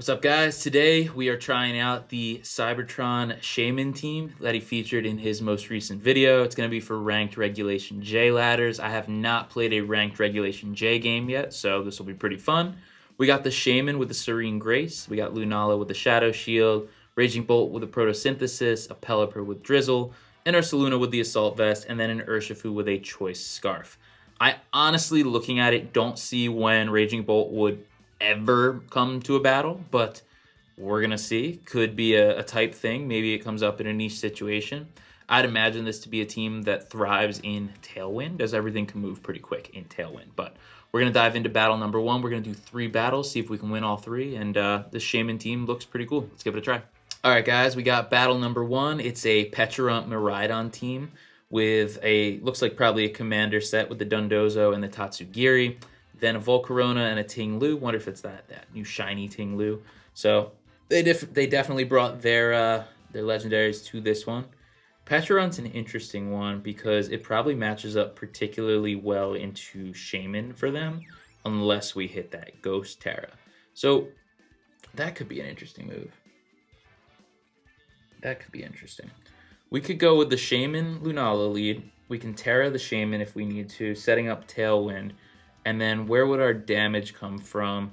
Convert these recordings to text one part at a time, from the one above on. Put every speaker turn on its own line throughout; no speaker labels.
What's up, guys? Today we are trying out the Cybertron Shaymin team that he featured in his most recent video. It's going to be for ranked Regulation J ladders. I have not played a ranked Regulation J game yet, so this will be pretty fun. We got the Shaymin with the Serene Grace. We got Lunala with the Shadow Shield, Raging Bolt with the Photosynthesis, a Pelipper with Drizzle, and Ursaluna with the Assault Vest, and then an Urshifu with a Choice Scarf. I honestly, looking at it, don't see when Raging Bolt would ever come to a battle, but we're gonna see. Could be a type thing. Maybe it comes up in a niche situation. I'd imagine this to be a team that thrives in Tailwind, as everything can move pretty quick in Tailwind. But we're gonna dive into battle number one. We're gonna do 3 battles, see if we can win all 3, and this Shaymin team looks pretty cool. Let's give it a try. All right, guys, we got battle number 1. It's a Pecharunt Miraidon team with looks like probably a commander set with the Dundozo and the Tatsugiri. Then a Volcarona and a Ting Lu. Wonder if it's that new shiny Ting Lu. So they definitely brought their legendaries to this one. Pecharunt's an interesting one because it probably matches up particularly well into Shaymin for them, unless we hit that Ghost Terra. So that could be an interesting move. That could be interesting. We could go with the Shaymin Lunala lead. We can Terra the Shaymin if we need to, setting up Tailwind. And then where would our damage come from?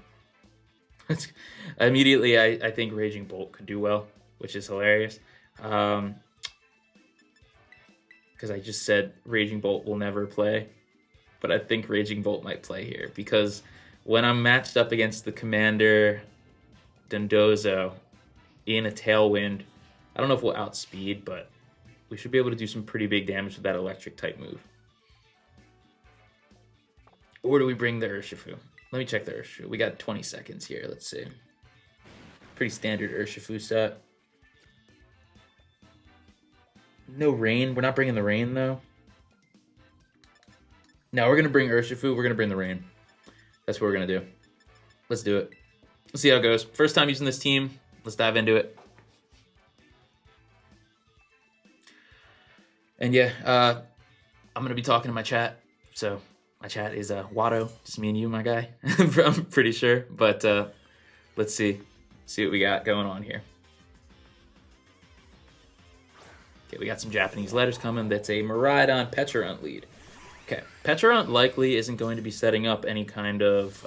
Immediately, I think Raging Bolt could do well, which is hilarious. Because I just said Raging Bolt will never play. But I think Raging Bolt might play here. Because when I'm matched up against the Commander Dundozo in a Tailwind, I don't know if we'll outspeed, but we should be able to do some pretty big damage with that electric type move. Or do we bring the Urshifu? Let me check the Urshifu. We got 20 seconds here. Let's see. Pretty standard Urshifu set. No rain. We're not bringing the rain, though. No, we're going to bring Urshifu. We're going to bring the rain. That's what we're going to do. Let's do it. Let's see how it goes. First time using this team. Let's dive into it. And yeah, I'm going to be talking to my chat, so... My chat is Watto, just me and you, my guy. I'm pretty sure, but let's see what we got going on here. Okay, we got some Japanese letters coming. That's a Miraidon Pecharunt lead. Okay, Pecharunt likely isn't going to be setting up any kind of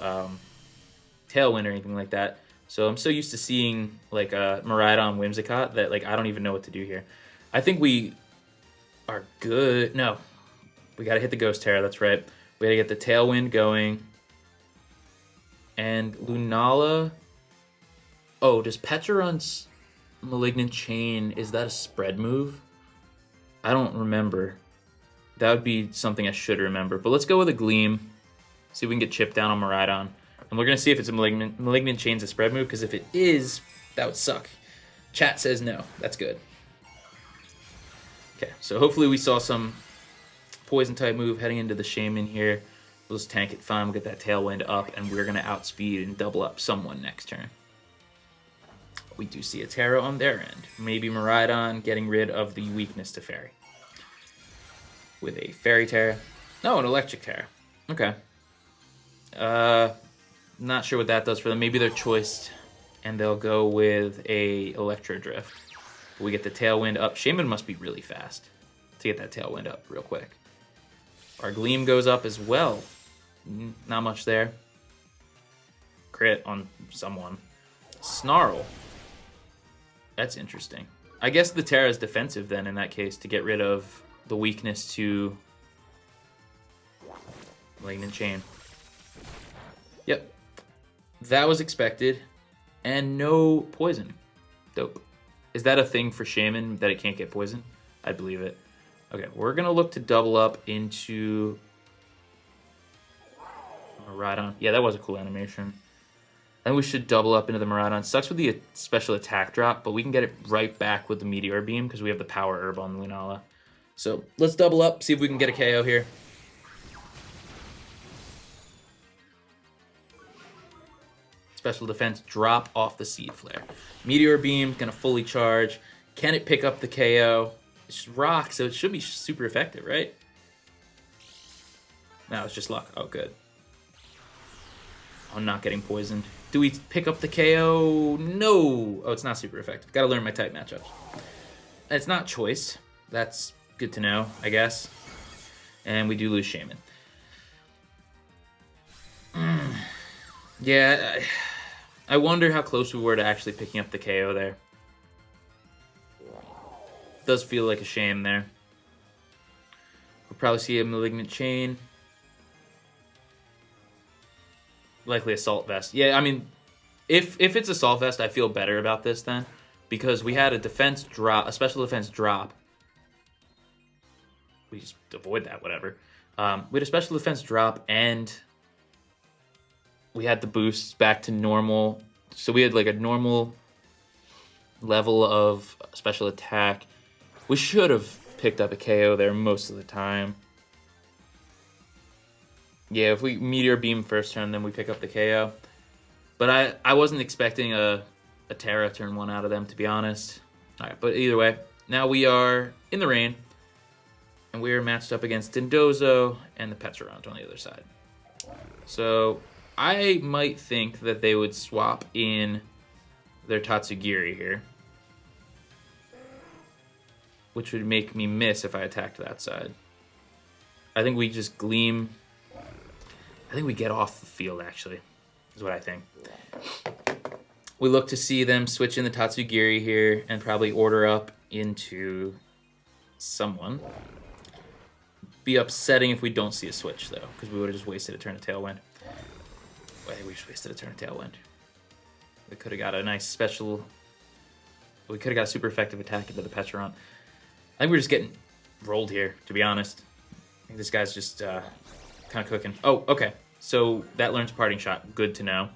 Tailwind or anything like that. So I'm so used to seeing like a Miraidon Whimsicott that like I don't even know what to do here. I think we are good. No, we got to hit the Ghost Terra. That's right. We gotta get the Tailwind going. And Lunala... Oh, does Pecharunt's Malignant Chain... Is that a spread move? I don't remember. That would be something I should remember. But let's go with a Gleam. See if we can get chipped down on Miraidon. And we're gonna see if it's a Malignant Chain's a spread move, because if it is, that would suck. Chat says no. That's good. Okay, so hopefully we saw some... Poison type move heading into the Shaymin here. We'll just tank it fine. We'll get that Tailwind up, and we're going to outspeed and double up someone next turn. We do see a Terra on their end. Maybe Miraidon getting rid of the weakness to Fairy. With a Fairy Terra. No, an Electric Terra. Okay. Not sure what that does for them. Maybe they're choiced, and they'll go with a Electro Drift. We get the Tailwind up. Shaymin must be really fast to get that Tailwind up real quick. Our Gleam goes up as well. Not much there. Crit on someone. Snarl. That's interesting. I guess the Terra is defensive then in that case to get rid of the weakness to Malignant Chain. Yep. That was expected. And no poison. Dope. Is that a thing for Shaymin that it can't get poison? I believe it. Okay, we're going to look to double up into Miraidon. Yeah, that was a cool animation. Then we should double up into the Miraidon. Sucks with the special attack drop, but we can get it right back with the Meteor Beam because we have the Power Herb on Lunala. So let's double up, see if we can get a KO here. Special defense, drop off the Seed Flare. Meteor Beam, going to fully charge. Can it pick up the KO? It's rock, so it should be super effective, right? No, it's just luck. Oh, good. I'm not getting poisoned. Do we pick up the KO? No. Oh, it's not super effective. Got to learn my type matchups. It's not choice. That's good to know, I guess. And we do lose Shaymin. Yeah, I wonder how close we were to actually picking up the KO there. Does feel like a shame there. We'll probably see a Malignant Chain. Likely Assault Vest. Yeah, I mean, if it's Assault Vest, I feel better about this then. Because we had a defense drop, a special defense drop. We just avoid that, whatever. We had a special defense drop, and we had the boosts back to normal. So we had like a normal level of special attack. We should have picked up a KO there most of the time. Yeah, if we Meteor Beam first turn, then we pick up the KO. But I wasn't expecting a Terra turn 1 out of them, to be honest. All right, but either way, now we are in the rain, and we are matched up against Dindozo and the Pecharunt on the other side. So I might think that they would swap in their Tatsugiri here, which would make me miss if I attacked that side. I think we just Gleam. I think we get off the field, actually, is what I think. We look to see them switch in the Tatsugiri here and probably order up into someone. Be upsetting if we don't see a switch, though, because we would have just wasted a turn of Tailwind. Well, I think we just wasted a turn of Tailwind. We could have got a nice special... We could have got a super effective attack into the Pecharunt. I think we're just getting rolled here, to be honest. I think this guy's just kind of cooking. Oh, okay. So that learns Parting Shot. Good to know.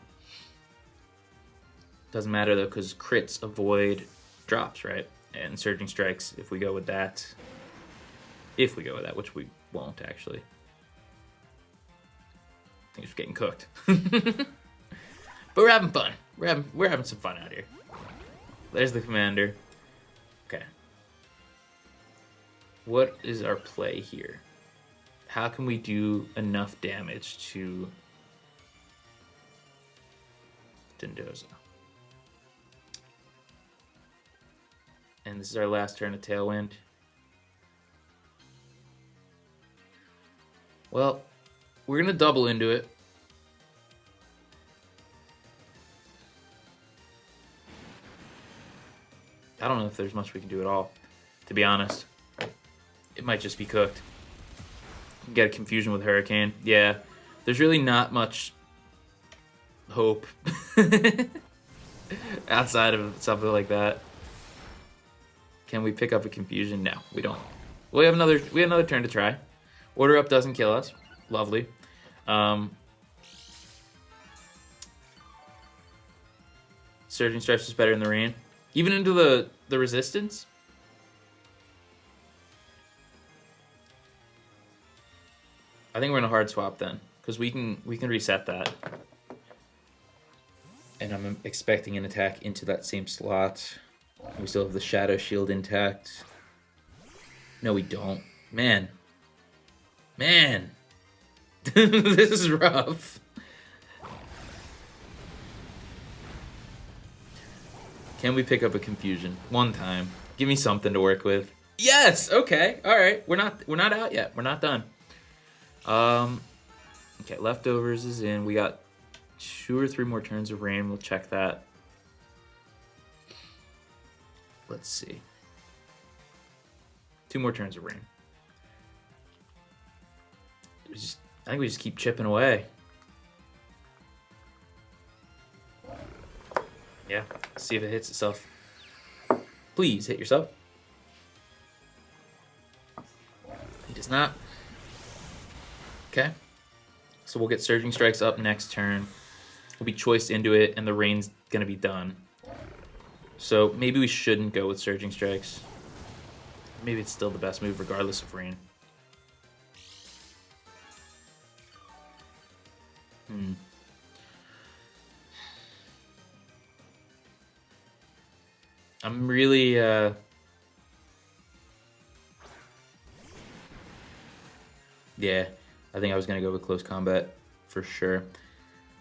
Doesn't matter, though, because crits avoid drops, right? And Surging Strikes, if we go with that. If we go with that, which we won't, actually. I think it's getting cooked. But we're having fun. We're having some fun out here. There's the commander. Okay. What is our play here? How can we do enough damage to Dindozo? And this is our last turn of Tailwind. Well, we're going to double into it. I don't know if there's much we can do at all, to be honest. It might just be cooked. Get a Confusion with Hurricane. Yeah, there's really not much hope outside of something like that. Can we pick up a Confusion? No, we don't. We have another turn to try. Order Up doesn't kill us. Lovely. Surging Stripes is better in the rain. Even into the resistance? I think we're in a hard swap then, because we can reset that. And I'm expecting an attack into that same slot. We still have the Shadow Shield intact. No, we don't. Man. This is rough. Can we pick up a Confusion one time? Give me something to work with. Yes. Okay. All right. We're not out yet. We're not done. Okay. Leftovers is in. We got 2 or 3 more turns of rain. We'll check that. Let's see. 2 more turns of rain. I think we just keep chipping away. Yeah, see if it hits itself. Please hit yourself. He does not. Okay. So we'll get Surging Strikes up next turn. We'll be choiced into it, and the rain's going to be done. So maybe we shouldn't go with Surging Strikes. Maybe it's still the best move regardless of rain. I'm really yeah, I think I was gonna go with Close Combat for sure.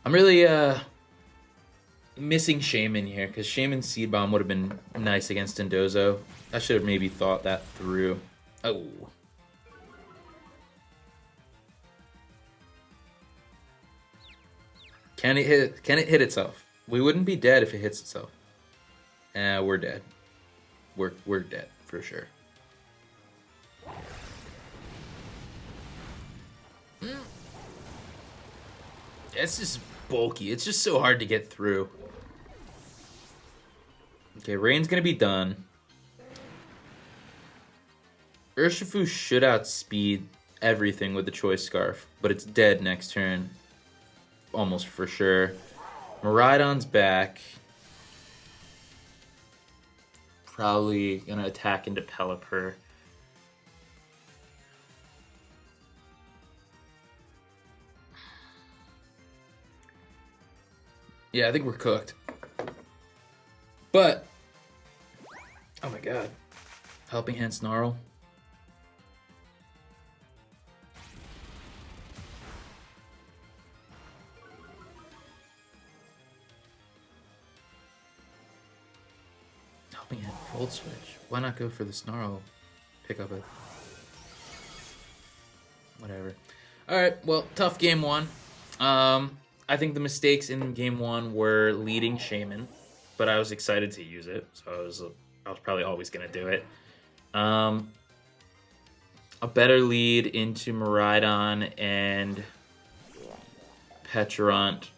I'm really missing Shaymin here, because Shaymin's Seed Bomb would have been nice against Indozo. I should have maybe thought that through. Oh. Can it hit itself? We wouldn't be dead if it hits itself. We're dead. We're dead for sure. It's just bulky. It's just so hard to get through. Okay, Rain's gonna be done. Urshifu should outspeed everything with the Choice Scarf, but it's dead next turn. Almost for sure. Miraidon's back. Probably gonna attack into Pelipper. Yeah, I think we're cooked. But, oh my god. Helping Hand Snarl. Helping Hand Volt Switch. Why not go for the Snarl? Pick up it. Whatever. Alright, well, tough game one. I think the mistakes in game one were leading Shaymin, but I was excited to use it, so I was probably always gonna do it. A better lead into Miraidon and Pecharunt.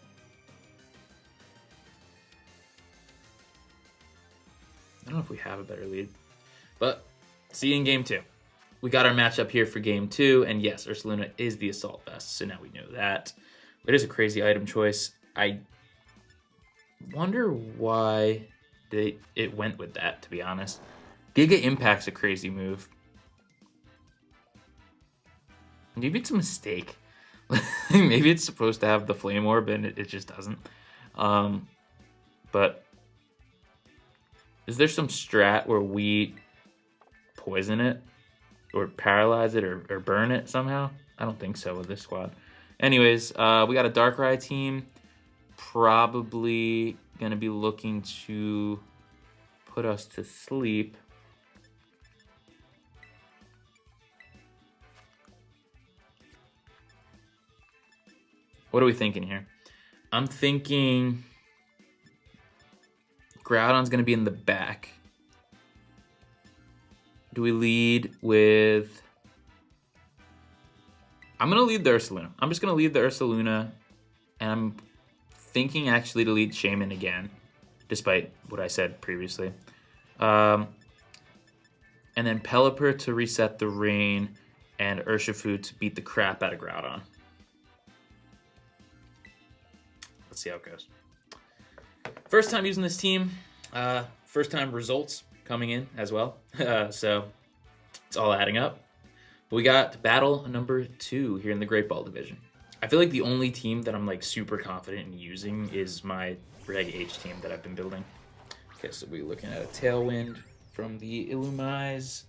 I don't know if we have a better lead, but see you in game two. We got our matchup here for game two, and yes, Ursaluna is the Assault Vest, so now we know that. It is a crazy item choice. I wonder why it went with that, to be honest. Giga Impact's a crazy move. Maybe it's a mistake. Maybe it's supposed to have the Flame Orb and it just doesn't. But is there some strat where we poison it or paralyze it or burn it somehow? I don't think so with this squad. Anyways, we got a Darkrai team. Probably going to be looking to put us to sleep. What are we thinking here? I'm thinking Groudon's going to be in the back. Do we lead with... I'm going to lead the Ursaluna. I'm just going to lead the Ursaluna, and I'm thinking actually to lead Shaymin again, despite what I said previously. And then Pelipper to reset the rain, and Urshifu to beat the crap out of Groudon. Let's see how it goes. First time using this team. First time results coming in as well. So it's all adding up. We got battle number 2 here in the Great Ball Division. I feel like the only team that I'm like super confident in using is my Reg H team that I've been building. Okay, so we're looking at a Tailwind from the Illumise.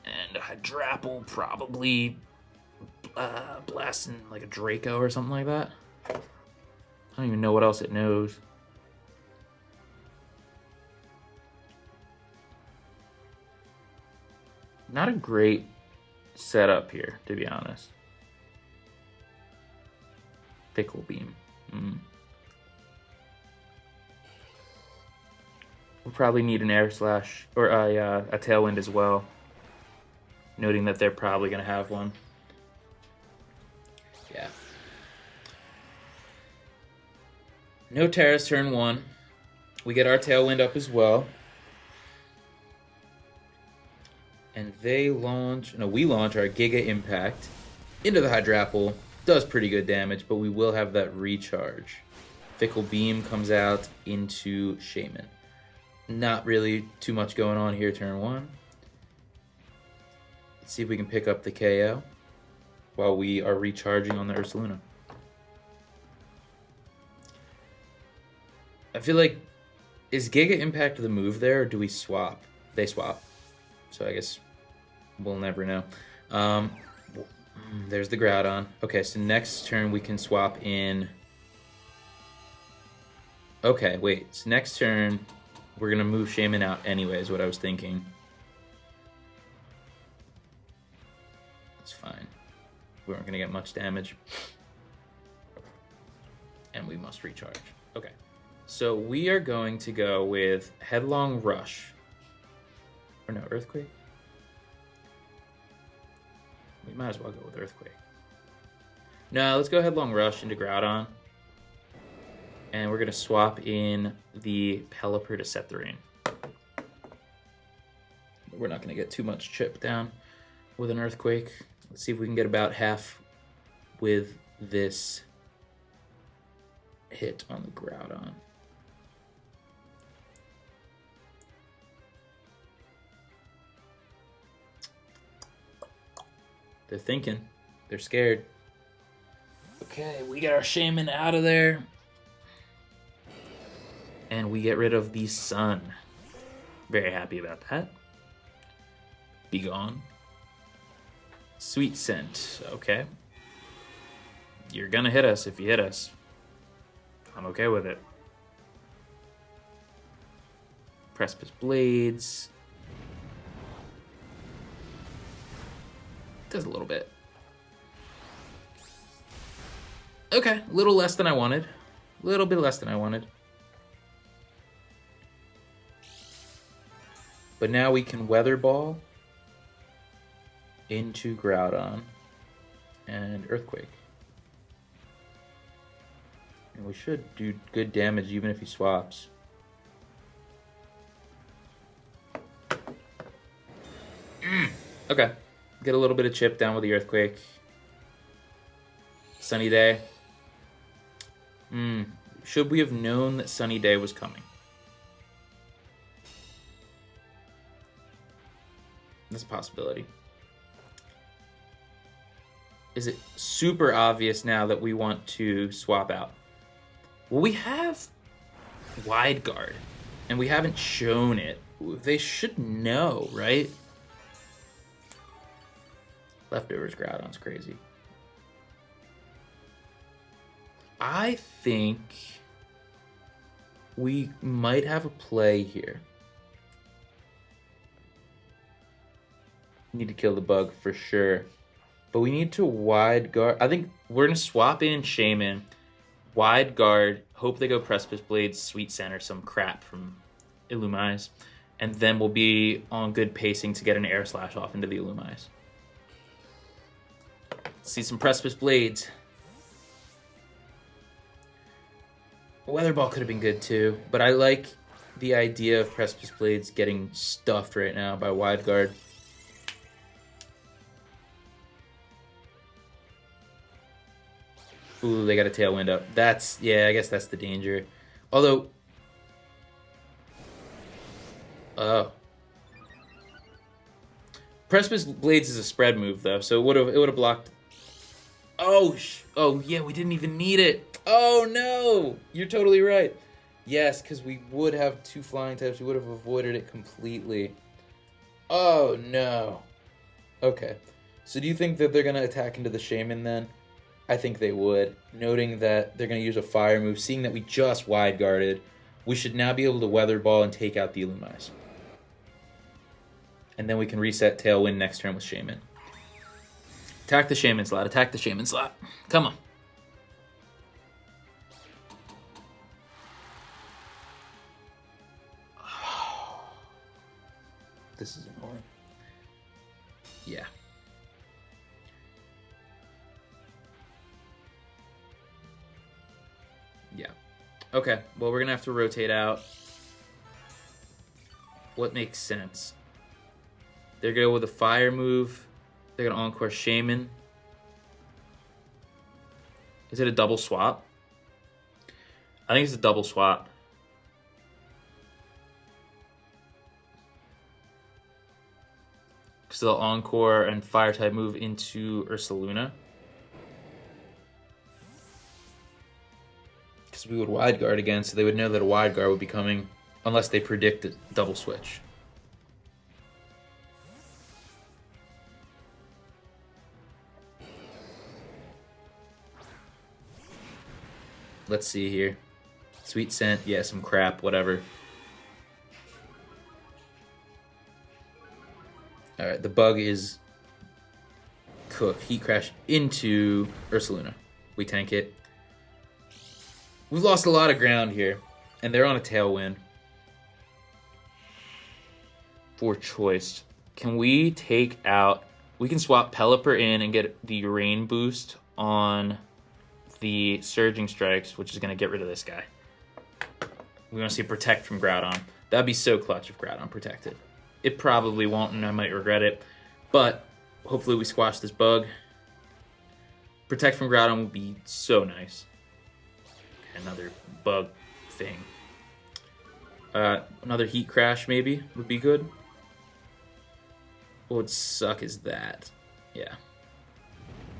And a Hydrapple, probably blasting like a Draco or something like that. I don't even know what else it knows. Not a great setup here, to be honest. Fickle Beam. We'll probably need an Air Slash, or a Tailwind as well. Noting that they're probably going to have one. Yeah. No Terrace turn 1. We get our Tailwind up as well. And they launch... No, we launch our Giga Impact into the Hydrapple. Does pretty good damage, but we will have that recharge. Fickle Beam comes out into Shaymin. Not really too much going on here turn 1. Let's see if we can pick up the KO while we are recharging on the Ursaluna. I feel like... Is Giga Impact the move there, or do we swap? They swap. So I guess we'll never know. There's the Groudon. Okay, so next turn we can swap in Okay, wait. So next turn, we're going to move Shaymin out anyway, is what I was thinking. That's fine. We aren't going to get much damage. And we must recharge. Okay. So we are going to go with Headlong Rush. Or no, Earthquake? We might as well go with Earthquake. No, let's go Headlong Rush into Groudon. And we're going to swap in the Pelipper to set the rain. We're not going to get too much chip down with an Earthquake. Let's see if we can get about half with this hit on the Groudon. They're thinking. They're scared. Okay, we get our Shaymin out of there. And we get rid of the sun. Very happy about that. Be gone. Sweet Scent. Okay. You're gonna hit us if you hit us. I'm okay with it. Precipice Blades. Does a little bit. Okay, a little less than I wanted. A little bit less than I wanted. But now we can Weather Ball into Groudon and Earthquake. And we should do good damage even if he swaps. Okay. Get a little bit of chip down with the Earthquake. Sunny Day. Should we have known that Sunny Day was coming? That's a possibility. Is it super obvious now that we want to swap out? Well, we have Wide Guard, and we haven't shown it. They should know, right? Leftovers Groudon's crazy. I think we might have a play here. Need to kill the bug for sure. But we need to Wide Guard. I think we're going to swap in Shaymin, Wide Guard, hope they go Precipice Blades, Sweet Scent, or some crap from Illumise. And then we'll be on good pacing to get an Air Slash off into the Illumise. See some Precipice Blades. Weather Ball could have been good too, but I like the idea of Precipice Blades getting stuffed right now by Wide Guard. Ooh, they got a Tailwind up. That's, yeah, I guess that's the danger. Although, Precipice Blades is a spread move though, so it would have blocked. Oh yeah, we didn't even need it. Oh no, you're totally right. Yes, because we would have two flying types. We would have avoided it completely. Oh no. Okay, so do you think that they're gonna attack into the Shaymin then? I think they would, noting that they're going to use a fire move, seeing that we just Wide Guarded. We should now be able to Weather Ball and take out the Illumise. And then we can reset Tailwind next turn with Shaymin. Attack the Shaymin slot, attack the Shaymin slot. Come on. This is annoying. Yeah. Yeah. Okay, well, we're going to have to rotate out. What makes sense? They're going to go with a fire move. They're going to Encore Shaymin. Is it a double swap? I think it's a double swap. Because they'll Encore and fire type move into Ursaluna. Because we would Wide Guard again, so they would know that a Wide Guard would be coming unless they predict a double switch. Let's see here. Sweet Scent, yeah, some crap, whatever. Alright, the bug is cooked. Heat Crash into Ursaluna. We tank it. We've lost a lot of ground here, and they're on a tailwind. For choice, can we take out... We can swap Pelipper in and get the Rain boost on the Surging Strikes, which is going to get rid of this guy. We want to see Protect from Groudon. That'd be so clutch if Groudon protected. It probably won't, and I might regret it. But hopefully we squash this bug. Protect from Groudon would be so nice. Another bug thing. Another Heat Crash maybe would be good. What would suck is that. Yeah.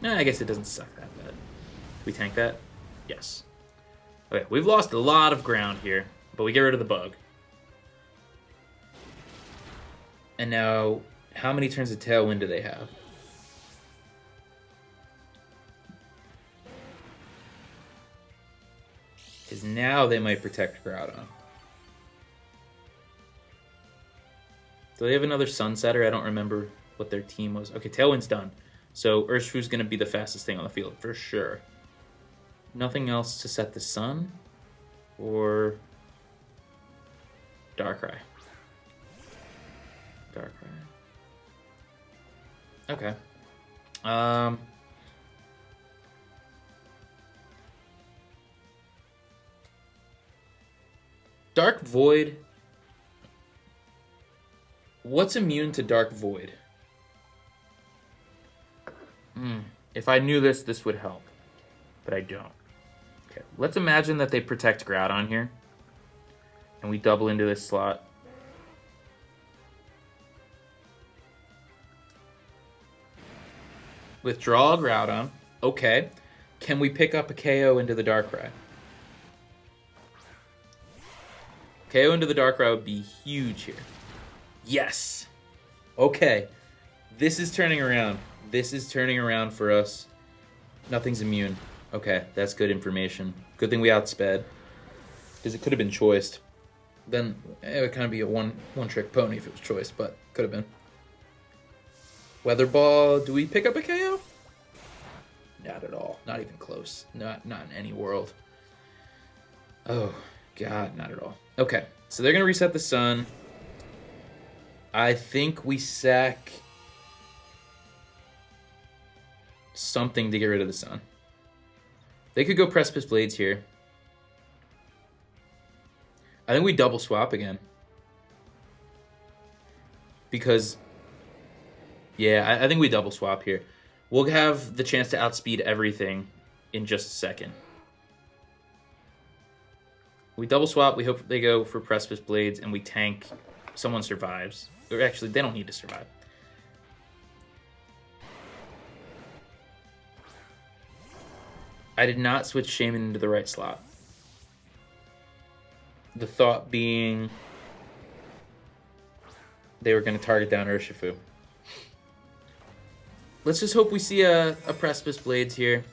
Nah, I guess it doesn't suck that bad. We tank that? Yes. Okay, we've lost a lot of ground here, but we get rid of the bug. And now, how many turns of Tailwind do they have? Because now they might protect Groudon. Do they have another Sunsetter? I don't remember what their team was. Okay, Tailwind's done. So Urshifu's going to be the fastest thing on the field, for sure. Nothing else to set the sun? Or Darkrai? Darkrai. Okay. Dark Void. What's immune to Dark Void? If I knew this, this would help. But I don't. Okay, let's imagine that they protect Groudon here. And we double into this slot. Withdraw Groudon. Okay. Can we pick up a KO into the Darkrai? KO into the Darkrai would be huge here. Yes. Okay. This is turning around. This is turning around for us. Nothing's immune. Okay, that's good information. Good thing we outsped. Because it could have been choiced. Then it would kind of be a one-trick pony if it was choiced, but could have been. Weather Ball. Do we pick up a KO? Not at all. Not even close. Not in any world. Oh, God, not at all. Okay, so they're going to reset the sun. I think we sack something to get rid of the sun. They could go Precipice Blades here. I think we double swap again. Because, yeah, I think we double swap here. We'll have the chance to outspeed everything in just a second. We double swap, we hope they go for Precipice Blades, and we tank. Someone survives. Or actually, they don't need to survive. I did not switch Shaymin into the right slot. The thought being they were going to target down Urshifu. Let's just hope we see a Precipice Blades here.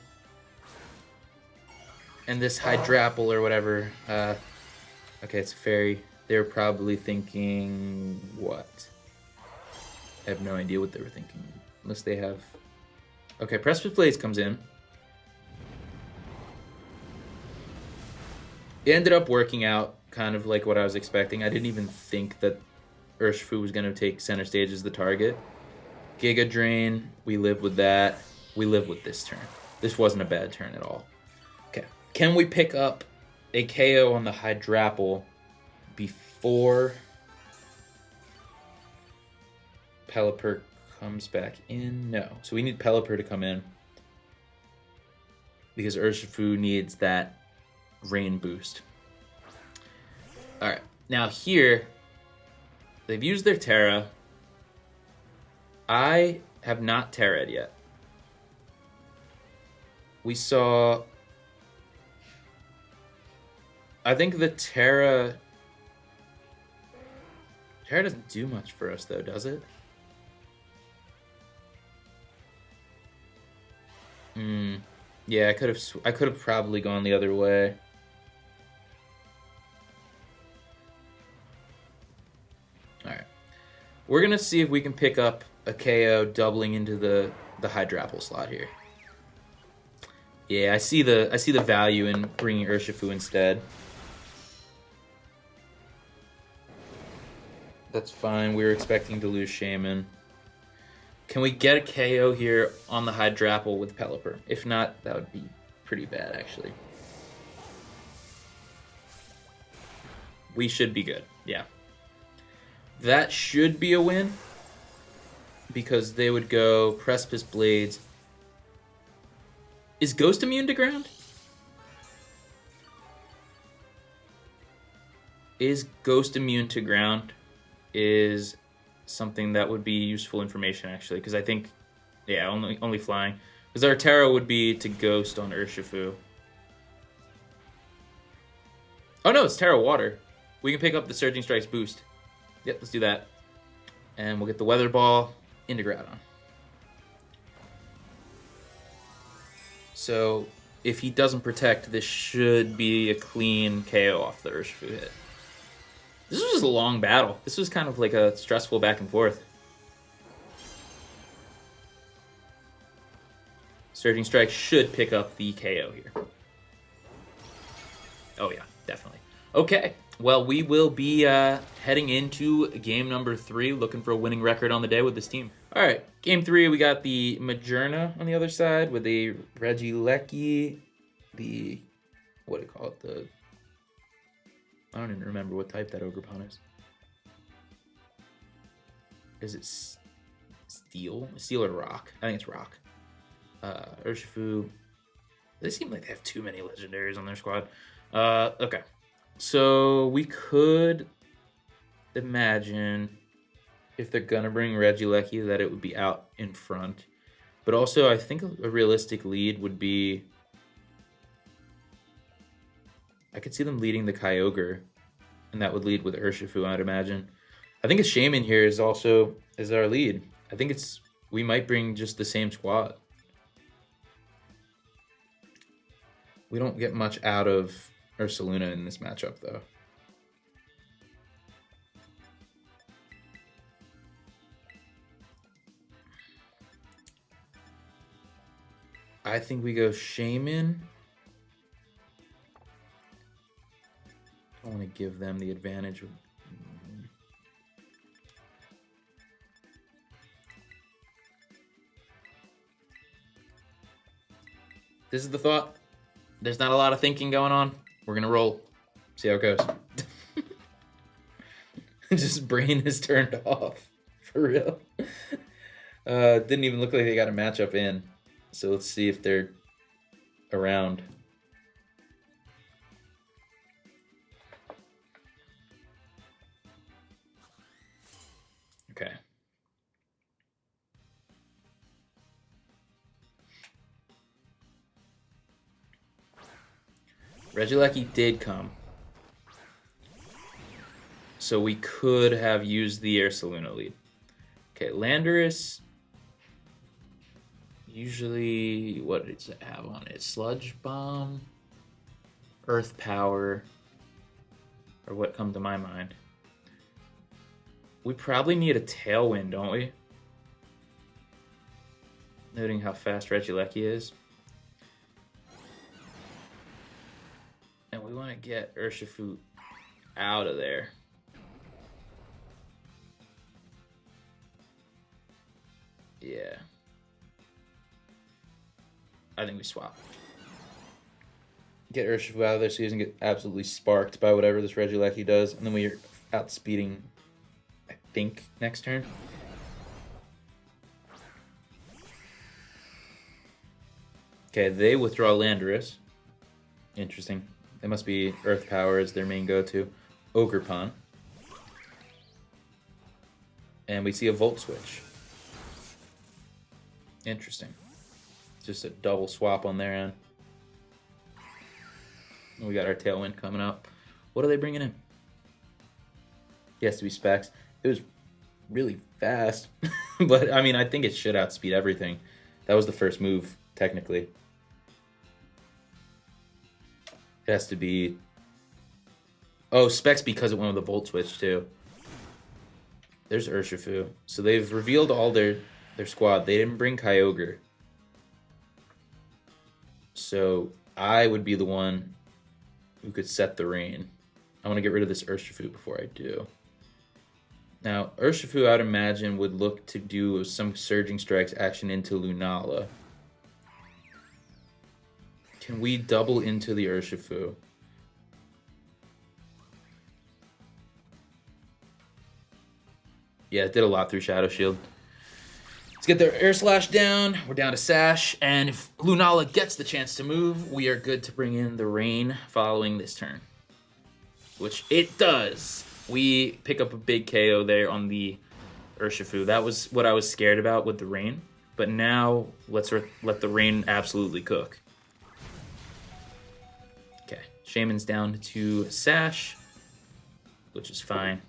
And this Hydrapple or whatever. Okay, it's a fairy. They're probably thinking what? I have no idea what they were thinking. Unless they have... Okay, Precipice Blades comes in. It ended up working out kind of like what I was expecting. I didn't even think that Urshifu was going to take center stage as the target. Giga Drain, we live with that. We live with this turn. This wasn't a bad turn at all. Okay, can we pick up a KO on the Hydrapple before Pelipper comes back in? No. So we need Pelipper to come in because Urshifu needs that rain boost. Alright, now here, they've used their Terra. I have not Terra'd yet. We saw... I think the Terra... Terra doesn't do much for us, though, does it? Yeah, I could have probably gone the other way. We're going to see if we can pick up a KO doubling into the Hydrapple slot here. Yeah, I see the value in bringing Urshifu instead. That's fine. We were expecting to lose Shaymin. Can we get a KO here on the Hydrapple with Pelipper? If not, that would be pretty bad, actually. We should be good, yeah. That should be a win, because they would go Precipice Blades. Is Ghost immune to ground? Is Ghost immune to ground? Is something that would be useful information, actually, because I think, yeah, only flying. Because our Terra would be to Ghost on Urshifu. Oh no, it's Terra Water. We can pick up the Surging Strike's boost. Yep, let's do that. And we'll get the Weather Ball into Groudon. So, if he doesn't protect, this should be a clean KO off the Urshifu hit. This was just a long battle. This was kind of like a stressful back and forth. Surging Strike should pick up the KO here. Oh yeah, definitely. Okay, well, we will be heading into game number 3, looking for a winning record on the day with this team. All right, game 3, we got the Majerna on the other side with a Regileki, the, what do you call it, I don't even remember what type that Ogerpon is. Is it Steel? Steel or Rock? I think it's Rock. Urshifu. They seem like they have too many legendaries on their squad. Okay. So we could imagine if they're gonna bring Regileki that it would be out in front. But also I think a realistic lead would be, I could see them leading the Kyogre, and that would lead with Urshifu, I'd imagine. I think a Shaymin here is also our lead. I think we might bring just the same squad. We don't get much out of Ursaluna in this matchup, though. I think we go Shaymin. I want to give them the advantage. This is the thought. There's not a lot of thinking going on. We're going to roll. See how it goes. Just brain is turned off. For real. Didn't even look like they got a matchup in. So let's see if they're around. Okay. Regileki did come. So we could have used the Ursaluna lead. Okay, Landorus. Usually, what does it have on it? Sludge Bomb, Earth Power, or what come to my mind? We probably need a Tailwind, don't we? Noting how fast Regileki is. And we want to get Urshifu out of there. Yeah. I think we swap. Get Urshifu out of there so he doesn't get absolutely sparked by whatever this Regileki does. And then we're outspeeding, I think, next turn. Okay, they withdraw Landorus. Interesting. They must be Earth Power as their main go-to. Ogerpon. And we see a Volt Switch. Interesting. Just a double swap on their end. We got our Tailwind coming up. What are they bringing in? He has to be Specs. It was really fast. But, I mean, I think it should outspeed everything. That was the first move, technically. It has to be... Oh, Specs because it went with the Volt Switch, too. There's Urshifu. So they've revealed all their squad. They didn't bring Kyogre. So I would be the one who could set the rain. I want to get rid of this Urshifu before I do. Now, Urshifu, I'd imagine, would look to do some Surging Strikes action into Lunala. Can we double into the Urshifu? Yeah, it did a lot through Shadow Shield. Let's get their Air Slash down. We're down to Sash. And if Lunala gets the chance to move, we are good to bring in the Rain following this turn. Which it does. We pick up a big KO there on the Urshifu. That was what I was scared about with the Rain. But now, let's let the Rain absolutely cook. Okay, Shaymin's down to Sash, which is fine.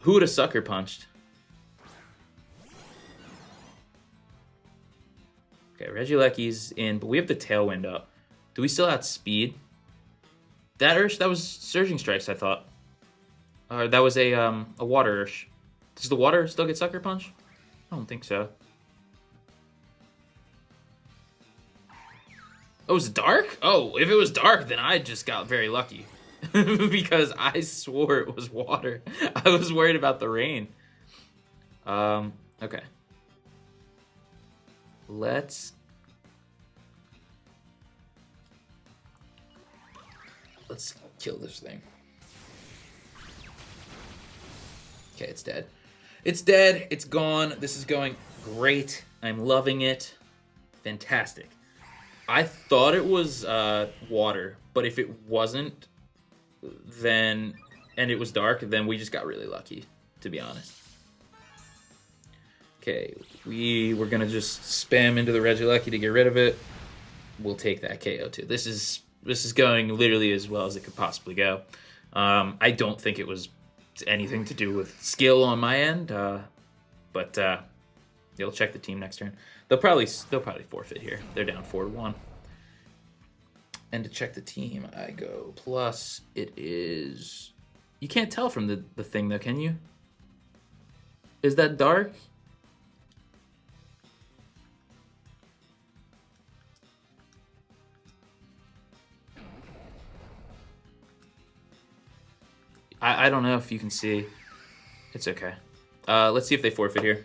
Who would have sucker punched? Okay, Regileki's in, but we have the Tailwind up. Do we still outspeed? That was Surging Strikes, I thought. That was a Water Ursh. Does the Water still get sucker punch? I don't think so. Oh, it was dark? Oh, if it was dark, then I just got very lucky. Because I swore it was water. I was worried about the rain. Okay. Let's kill this thing. Okay, it's dead. It's dead. It's gone. This is going great. I'm loving it. Fantastic. I thought it was water, but if it wasn't, then, and it was dark, then we just got really lucky, to be honest. Okay, we're gonna just spam into the Regileki to get rid of it. We'll take that KO too. This is going literally as well as it could possibly go. I don't think it was anything to do with skill on my end, but you'll check the team next turn. They'll probably forfeit here. They're down 4-1. And to check the team, I go plus. It is... You can't tell from the thing, though, can you? Is that dark? I don't know if you can see. It's okay. Let's see if they forfeit here.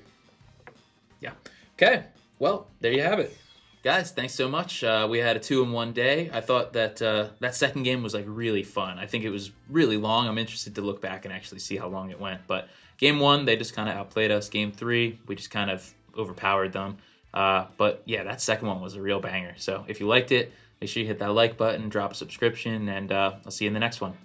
Yeah. Okay. Well, there you have it. Guys, thanks so much. We had a 2-in-1 day. I thought that that second game was like really fun. I think it was really long. I'm interested to look back and actually see how long it went. But game 1, they just kind of outplayed us. Game 3, we just kind of overpowered them. But yeah, that second one was a real banger. So if you liked it, make sure you hit that like button, drop a subscription, and I'll see you in the next one.